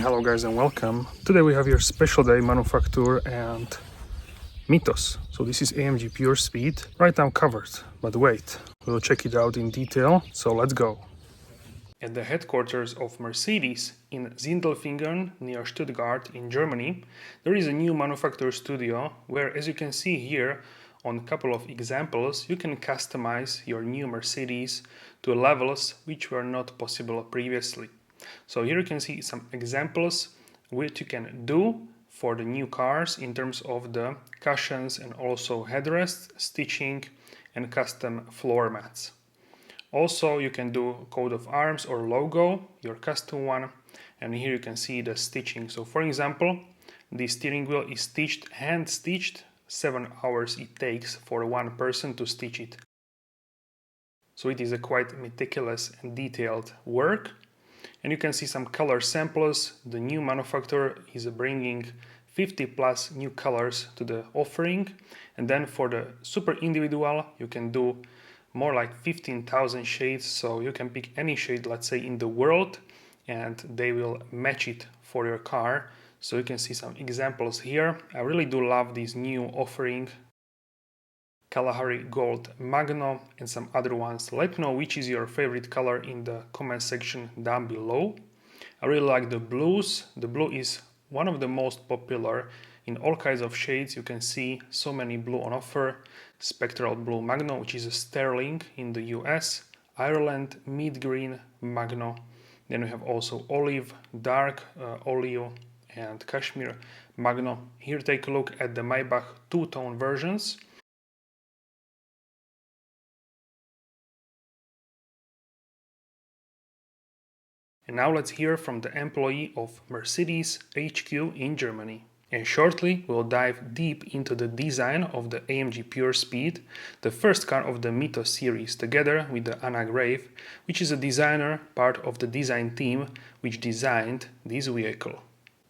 Hello guys and welcome. Today we have your special day Manufaktur and Mythos. So this is AMG PureSpeed. Right now covered, but wait, we'll check it out in detail, so let's go. At the headquarters of Mercedes in Sindelfingen near Stuttgart in Germany, there is a new Manufaktur Studio where, as you can see here on a couple of examples, you can customize your new Mercedes to levels which were not possible previously. So here you can see some examples what you can do for the new cars in terms of the cushions and also headrests, stitching and custom floor mats. Also you can do coat of arms or logo, your custom one, and here you can see the stitching. So for example, the steering wheel is stitched, hand stitched, 7 hours it takes for one person to stitch it. So it is a quite meticulous and detailed work. And you can see some color samples. The new manufacturer is bringing 50 plus new colors to the offering. And then for the super individual, you can do more like 15,000 shades. So you can pick any shade, let's say in the world, and they will match it for your car. So you can see some examples here. I really do love this new offering. Kalahari Gold Magno and some other ones. Let me know which is your favorite color in the comment section down below. I really like the blues. The blue is one of the most popular in all kinds of shades. You can see so many blue on offer. Spectral Blue Magno, which is a sterling in the US. Ireland Mid Green Magno. Then we have also Olive, Dark Oleo and Cashmere Magno. Here take a look at the Maybach two-tone versions. And now let's hear from the employee of Mercedes HQ in Germany. And shortly we'll dive deep into the design of the AMG PureSpeed, the first car of the Mythos series, together with the Anna Grave, which is a designer, part of the design team which designed this vehicle.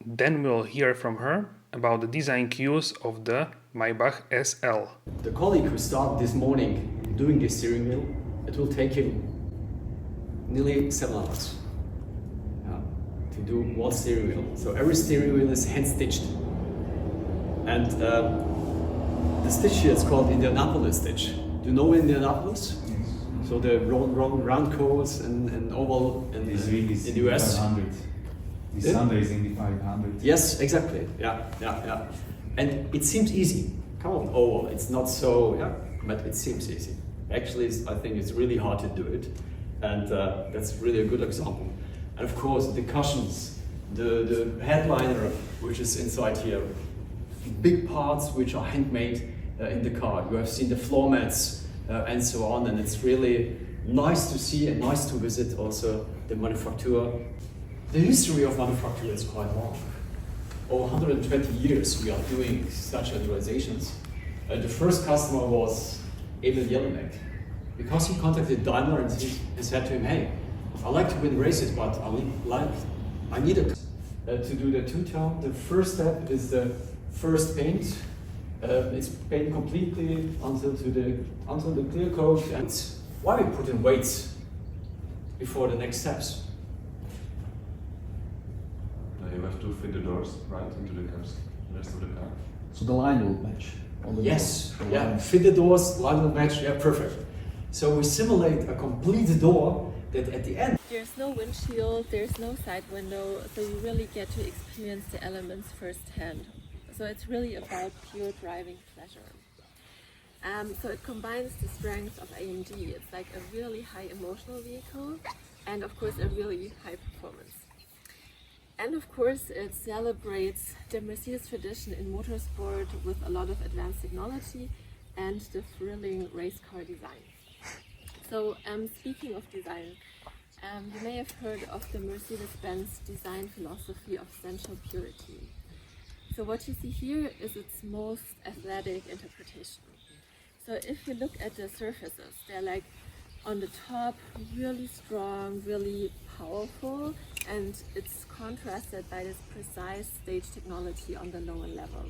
Then we'll hear from her about the design cues of the Maybach SL. The colleague who started this morning doing this steering wheel, it will take him nearly 7 hours. To do one steering wheel. So every steering wheel is hand stitched. And the stitch here is called Indianapolis stitch. Do you know Indianapolis? Yes. So the round coats and oval in the US. 500. This Sunday is Indy 500. Yes, exactly. Yeah. And it seems easy. Come on, oval. It's not so, but it seems easy. Actually, I think it's really hard to do it. And that's really a good example. And of course the cushions, the headliner which is inside here, big parts which are handmade in the car. You have seen the floor mats and so on, and it's really nice to see and nice to visit also the Manufaktur. The history of Manufaktur is quite long. Over 120 years we are doing such realizations. The first customer was Emil Jelinek, because he contacted Daimler and he said to him, hey, I like to win races, but I need to do the two-tone. The first step is the first paint. It's paint completely until the clear coat. And why we put in weights before the next steps? You have to fit the doors right into the rest of the car. So the line will match. Yes, fit the doors, line will match, perfect. So we simulate a complete door that at the end. There's no windshield, there's no side window, so you really get to experience the elements firsthand. So it's really about pure driving pleasure. So it combines the strengths of AMG. It's like a really high emotional vehicle and of course a really high performance. And of course it celebrates the Mercedes tradition in motorsport with a lot of advanced technology and the thrilling race car design. So speaking of design, you may have heard of the Mercedes-Benz design philosophy of sensual purity. So what you see here is its most athletic interpretation. So if you look at the surfaces, they're like on the top really strong, really powerful, and it's contrasted by this precise stage technology on the lower level.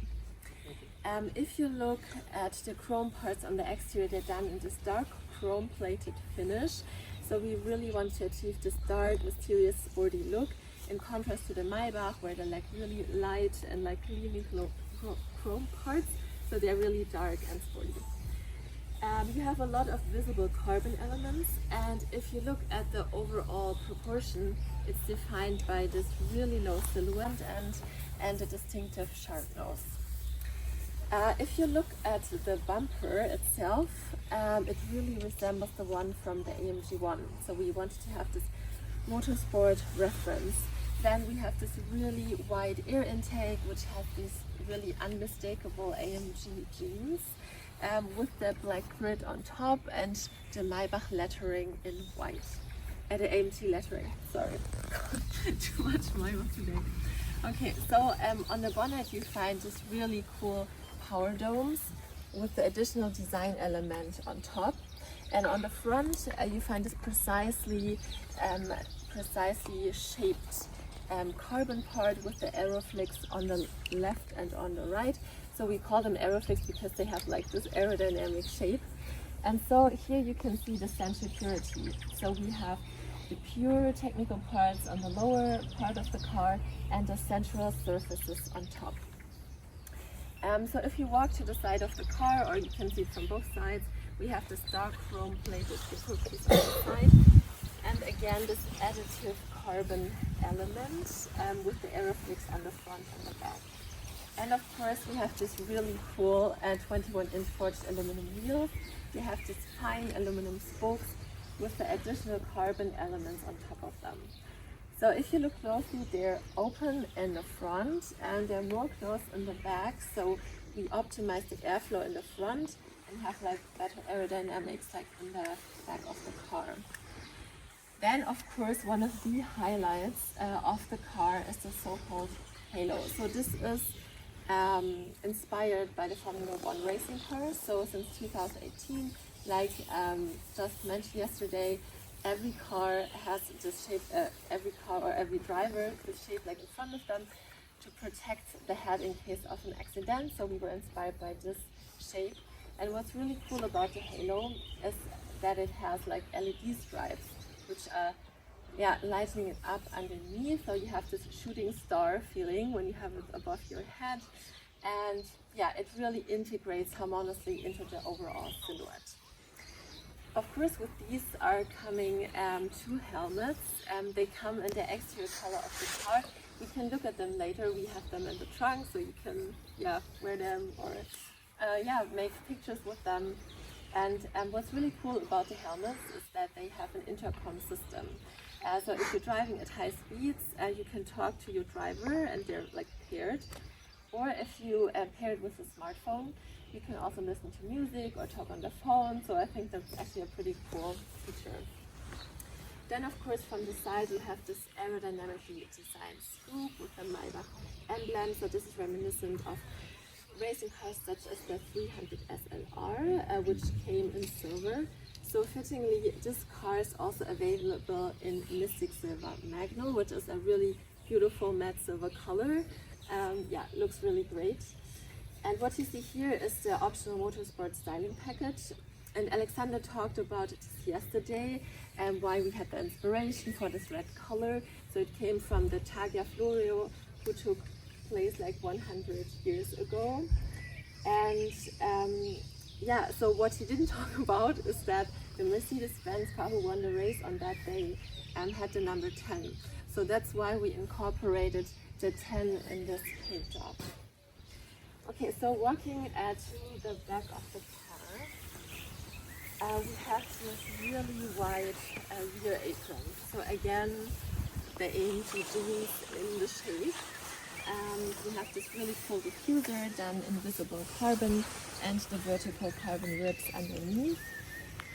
If you look at the chrome parts on the exterior, they're done in this dark chrome plated finish. So we really want to achieve this dark, mysterious, sporty look. in contrast to the Maybach, where they're like really light and like clearly chrome parts, so they're really dark and sporty. You have a lot of visible carbon elements, and if you look at the overall proportion, it's defined by this really low silhouette and a distinctive sharp nose. If you look at the bumper itself, it really resembles the one from the AMG one. So we wanted to have this motorsport reference. Then we have this really wide air intake, which has these really unmistakable AMG jeans with the black grid on top and the Maybach lettering in white. The AMG lettering, sorry. Too much Maybach today. Okay, so on the bonnet you find this really cool power domes with the additional design element on top, and on the front you find this precisely shaped carbon part with the aeroflix on the left and on the right. So we call them aeroflix because they have like this aerodynamic shape. And so here you can see the central purity. So we have the pure technical parts on the lower part of the car and the central surfaces on top. So if you walk to the side of the car, or you can see it from both sides, we have this dark chrome plated piece on the side, and again this additive carbon element with the aeroflix on the front and the back. And of course we have this really cool 21-inch forged aluminum wheels. We have these fine aluminum spokes with the additional carbon elements on top of them. So if you look closely, they're open in the front and they're more closed in the back. So we optimize the airflow in the front and have like better aerodynamics like in the back of the car. Then of course one of the highlights of the car is the so-called halo. So this is inspired by the Formula 1 racing cars. So since 2018, like just mentioned yesterday, every car has this shape, every car or every driver is shaped like in front of them to protect the head in case of an accident. So we were inspired by this shape. And what's really cool about the halo is that it has like LED stripes, which are lighting it up underneath. So you have this shooting star feeling when you have it above your head. And it really integrates harmoniously into the overall silhouette. Of course, with these are coming two helmets. They come in the exterior color of the car. You can look at them later. We have them in the trunk, so you can wear them or make pictures with them. And what's really cool about the helmets is that they have an intercom system. So if you're driving at high speeds, you can talk to your driver and they're like paired. Or if you pair it with a smartphone, you can also listen to music or talk on the phone. So I think that's actually a pretty cool feature. Then of course from the side you have this aerodynamically designed swoop with the Maybach emblem. So this is reminiscent of racing cars such as the 300 SLR, which came in silver. So fittingly, this car is also available in Mystic Silver Magno, which is a really beautiful matte silver color. Looks really great. And what you see here is the optional motorsport styling package. And Alexander talked about it yesterday and why we had the inspiration for this red color. So it came from the Targa Florio, who took place like 100 years ago. And so what he didn't talk about is that the Mercedes-Benz car who won the race on that day had the number 10. So that's why we incorporated the 10 in this paint job. Okay, so walking to the back of the car, we have this really wide rear apron. So again, the AMG jeans in the shape. We have this really cool diffuser done in visible carbon and the vertical carbon ribs underneath.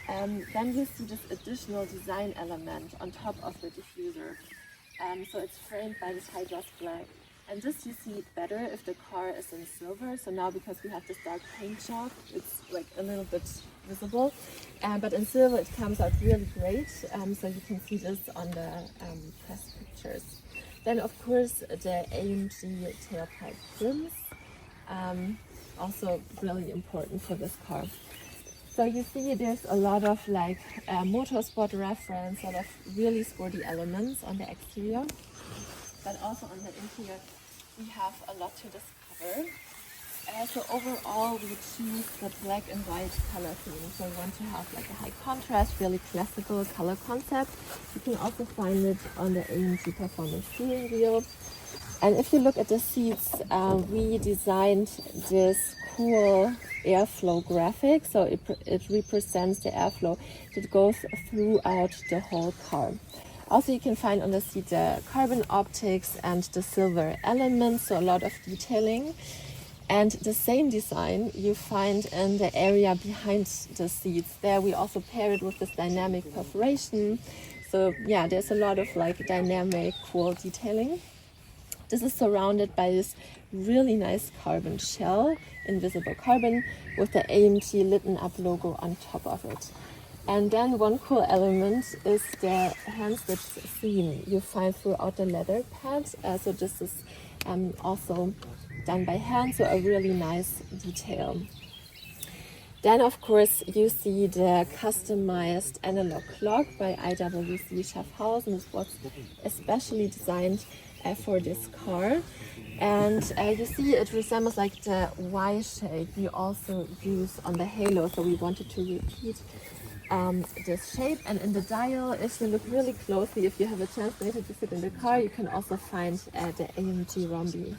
Then you see this additional design element on top of the diffuser. So it's framed by this high gloss black. And this you see better if the car is in silver. So now because we have this dark paint job, it's like a little bit visible. But in silver it comes out really great. So you can see this on the press pictures. Then of course the AMG tailpipe trims, also really important for this car. So you see there's a lot of like motorsport reference, a lot of really sporty elements on the exterior. but also on the interior we have a lot to discover. So overall we choose the black and white color theme. So we want to have like a high contrast, really classical color concept. You can also find it on the AMG Performance steering wheel. And if you look at the seats, we designed this cool airflow graphic. So it represents the airflow that goes throughout the whole car. Also, you can find on the seat the carbon optics and the silver elements, so a lot of detailing. And the same design you find in the area behind the seats. There we also pair it with this dynamic perforation. So yeah, there's a lot of like dynamic, cool detailing. This is surrounded by this really nice carbon shell, invisible carbon, with the AMG litten up logo on top of it. And then one cool element is the hand-stitched seam you find throughout the leather pads. So this is also done by hand, so a really nice detail. Then of course you see the customized analog clock by IWC Schaffhausen. This was especially designed for this car. And you see it resembles like the Y shape we also use on the halo, so we wanted to repeat this shape. And in the dial, if you look really closely, if you have a chance later to sit in the car, you can also find the AMG rhombi.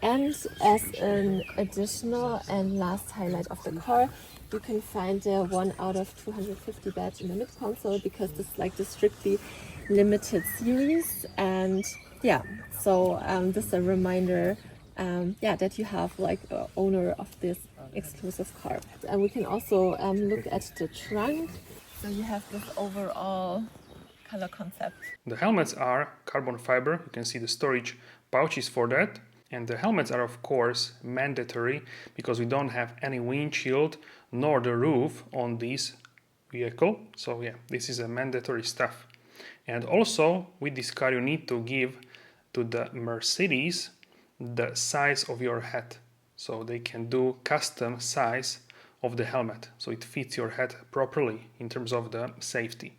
And as an additional and last highlight of the car, you can find the 1 out of 250 badge in the mid console, because this is like the strictly limited series. And yeah, so this is a reminder that you have like owner of this exclusive car. And we can also look at the trunk. So you have this overall color concept. The helmets are carbon fiber. You can see the storage pouches for that. And the helmets are of course mandatory because we don't have any windshield nor the roof on this vehicle. So yeah, this is a mandatory stuff. And also with this car you need to give to the Mercedes the size of your head. So they can do custom size of the helmet, so it fits your head properly in terms of the safety.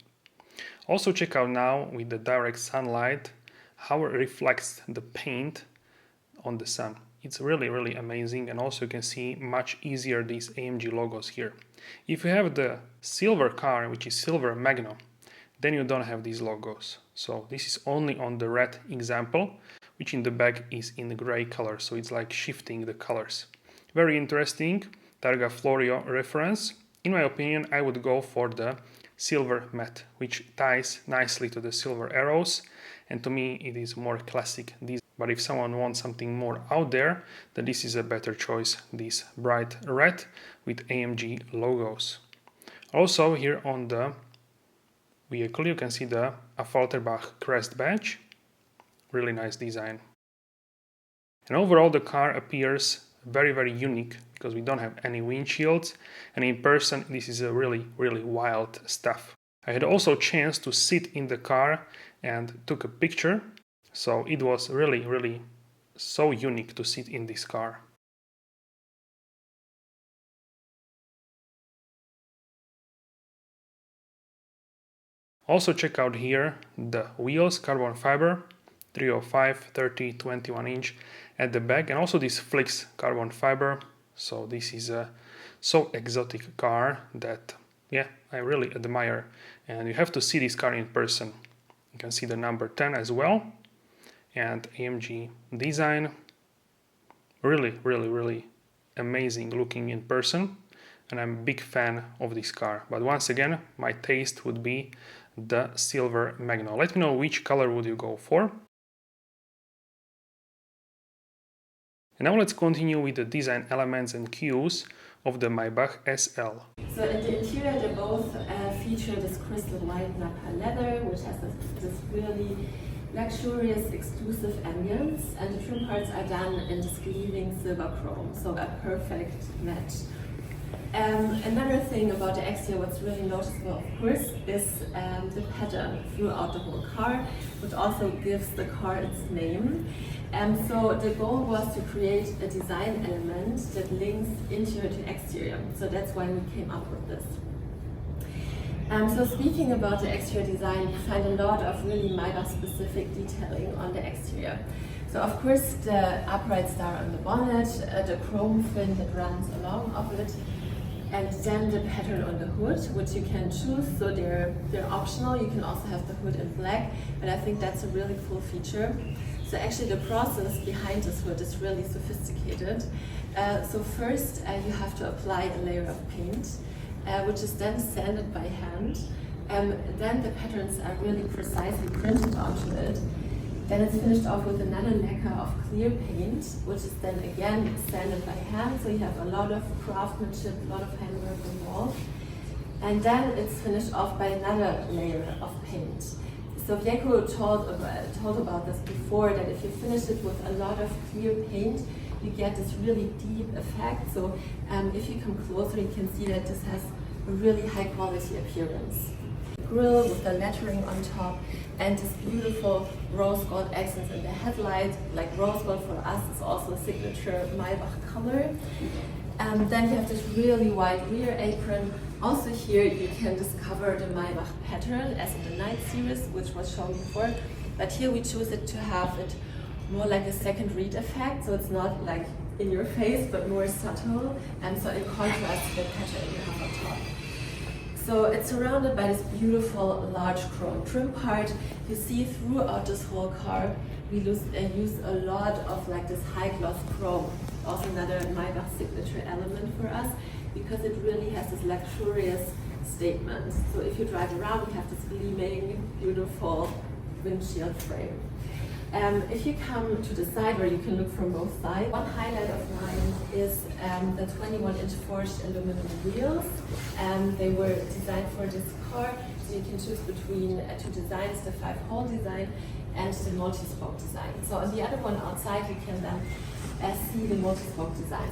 Also check out now with the direct sunlight how it reflects the paint on the sun. It's really amazing, and also you can see much easier these AMG logos here. If you have the silver car, which is silver Magno, then you don't have these logos. So this is only on the red example, which in the back is in the gray color, so it's like shifting the colors. Very interesting Targa Florio reference. In my opinion, I would go for the silver matte, which ties nicely to the silver arrows, and to me it is more classic design. But if someone wants something more out there, then this is a better choice, this bright red with AMG logos. Also here on the vehicle you can see the Affalterbach crest badge. Really nice design. And overall the car appears very unique because we don't have any windshields, and in person this is a really wild stuff. I had also a chance to sit in the car and took a picture. So it was really so unique to sit in this car. Also check out here the wheels, carbon fiber, 305, 30, 21 inch at the back, and also this Flix carbon fiber. So this is a so exotic car that I really admire, and you have to see this car in person. You can see the number 10 as well. And AMG design, really amazing looking in person, and I'm a big fan of this car. But once again, my taste would be the silver Magno. Let me know which color would you go for. And now let's continue with the design elements and cues of the Maybach SL. So in the interior they both feature this crystal white napa leather, which has this really luxurious exclusive ambience, and the trim parts are done in this gleaming silver chrome, so a perfect match. Another thing about the exterior, what's really noticeable of course, is the pattern throughout the whole car, which also gives the car its name. So the goal was to create a design element that links interior to exterior, so that's why we came up with this. So speaking about the exterior design, you find a lot of really Maybach specific detailing on the exterior. So of course the upright star on the bonnet, the chrome fin that runs along of it, and then the pattern on the hood, which you can choose. So they're optional. You can also have the hood in black, but I think that's a really cool feature. So actually the process behind this hood is really sophisticated. So first you have to apply a layer of paint, which is then sanded by hand. Then the patterns are really precisely printed onto it. Then it's finished off with another lacquer of clear paint, which is then again sanded by hand. So you have a lot of craftsmanship, a lot of handwork involved. And then it's finished off by another layer of paint. So Vieko told about this before, that if you finish it with a lot of clear paint, you get this really deep effect. So if you come closer, you can see that this has a really high quality appearance. Grille with the lettering on top and this beautiful rose gold accents in the headlight. Like rose gold for us is also a signature Maybach color. Then you have this really wide rear apron. Also here you can discover the Maybach pattern as in the Night series, which was shown before. But here we choose it to have it more like a second read effect, so it's not like in your face, but more subtle. And so in contrast to the pattern you have on top. So it's surrounded by this beautiful large chrome trim part. You see throughout this whole car, we use a lot of like this high gloss chrome, also another Maybach signature element for us, because it really has this luxurious statement. So if you drive around, you have this gleaming, beautiful windshield frame. If you come to the side where you can look from both sides, one highlight of mine is the 21-inch forged aluminum wheels. They were designed for this car, so you can choose between two designs, the 5-hole design and the multi-spoke design. So on the other one outside, you can then see the multi-spoke design.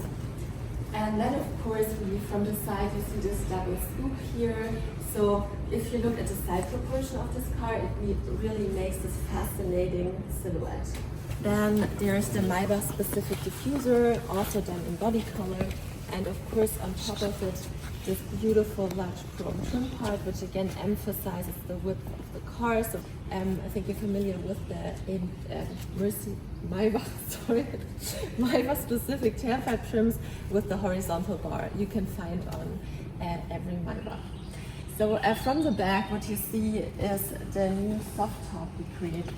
And then of course, from the side, you see this double scoop here. So if you look at the side proportion of this car, it really makes this fascinating silhouette. Then there's the Maybach specific diffuser, also done in body color. And of course, on top of it, this beautiful large chrome trim part, which again emphasizes the width of the car. So I think you're familiar with the Maybach specific tailpipe trims with the horizontal bar you can find on every Maybach. So from the back, what you see is the new soft top we created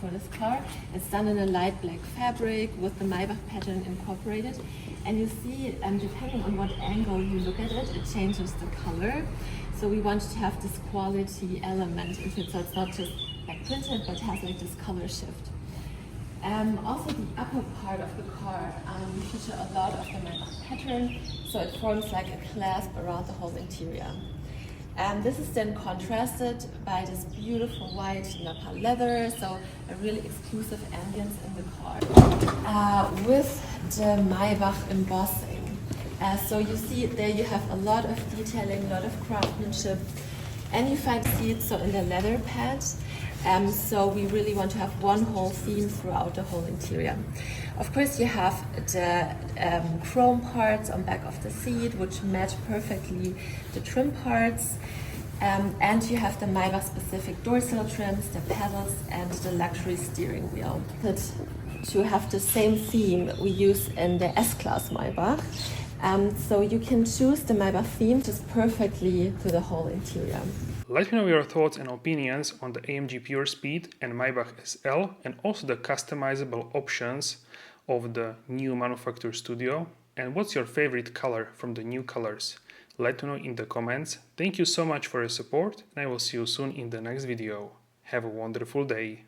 for this car. It's done in a light black fabric with the Maybach pattern incorporated. And you see, depending on what angle you look at it, it changes the color. So we want to have this quality element in it, so it's not just like printed, but has like this color shift. Also the upper part of the car, we feature a lot of the Maybach pattern, so it forms like a clasp around the whole interior. This is then contrasted by this beautiful white Napa leather, so a really exclusive ambience in the car. With the Maybach embossing. So you see there you have a lot of detailing, a lot of craftsmanship, and you find seats in the leather pads. So we really want to have one whole theme throughout the whole interior. Of course, you have the chrome parts on back of the seat, which match perfectly the trim parts. And you have the Maybach specific dorsal trims, the pedals, and the luxury steering wheel. But to have the same theme we use in the S-Class Maybach. So you can choose the Maybach theme just perfectly to the whole interior. Let me know your thoughts and opinions on the AMG PureSpeed and Maybach SL, and also the customizable options of the new Manufaktur Studio. And what's your favorite color from the new colors? Let me know in the comments. Thank you so much for your support, and I will see you soon in the next video. Have a wonderful day.